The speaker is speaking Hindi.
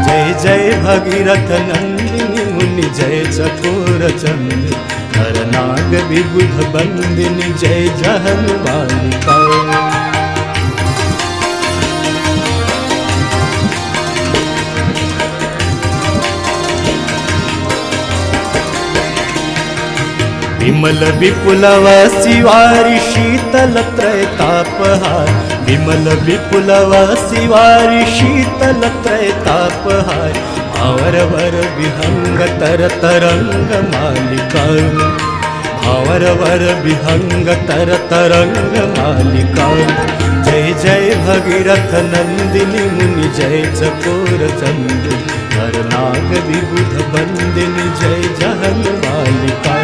जय जय भगीरथ नंदिनी मुनि जय चकोर चंद नरनाग विबुध बंदिनी जय जहन बालिका। विमल विपुलवासी वारी शीतल त्रैतापहार विमल विपुलवासी वारी शीतल त्रैतापहार भावर वर विहंग तर तरंग मालिका भावर वर विहंग तर तरंग मालिका। जय जय भगीरथ नंदिनी मुनि जय चकोर चंद नरनाग विबुध बंदिनी जय जहन बालिका।